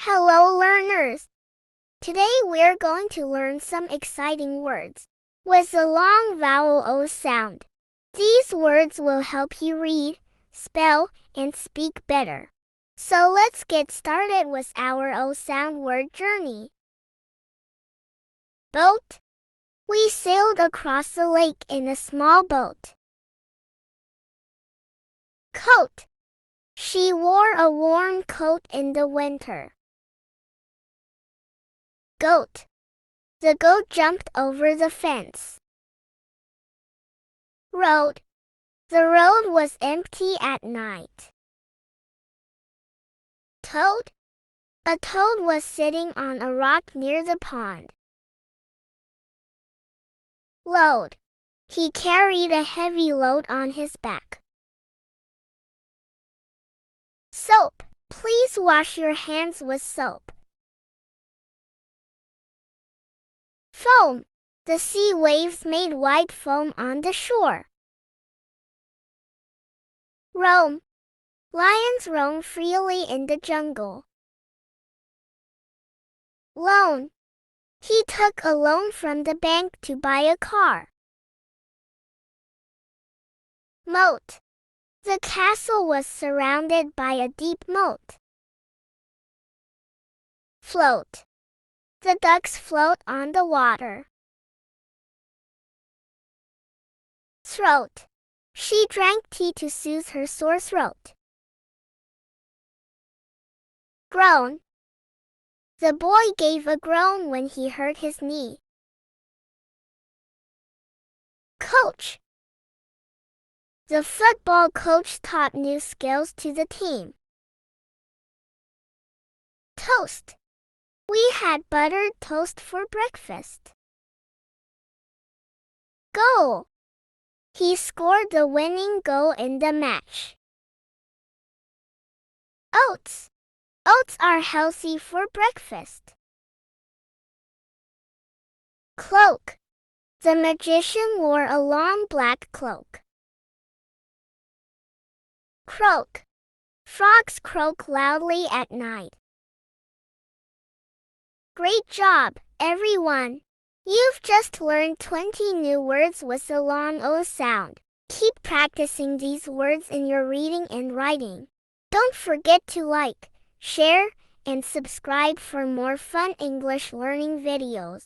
Hello learners! Today we're going to learn some exciting words with the long vowel O sound. These words will help you read, spell, and speak better. So let's get started with our O sound word journey. Boat. We sailed across the lake in a small boat. Coat. She wore a warm coat in the winter. Goat. The goat jumped over the fence. Road. The road was empty at night. Toad. A toad was sitting on a rock near the pond. Load. He carried a heavy load on his back. Soap. Please wash your hands with soap. Foam. The sea waves made white foam on the shore. Roam. Lions roam freely in the jungle. Loan. He took a loan from the bank to buy a car. Moat. The castle was surrounded by a deep moat. Float. The ducks float on the water. Throat. She drank tea to soothe her sore throat. Groan. The boy gave a groan when he hurt his knee. Coach. The football coach taught new skills to the team. Toast. We had buttered toast for breakfast. Goal. He scored the winning goal in the match. Oats. Oats are healthy for breakfast. Cloak. The magician wore a long black cloak. Croak. Frogs croak loudly at night. Great job, everyone! You've just learned 20 new words with the long O sound. Keep practicing these words in your reading and writing. Don't forget to like, share, and subscribe for more fun English learning videos.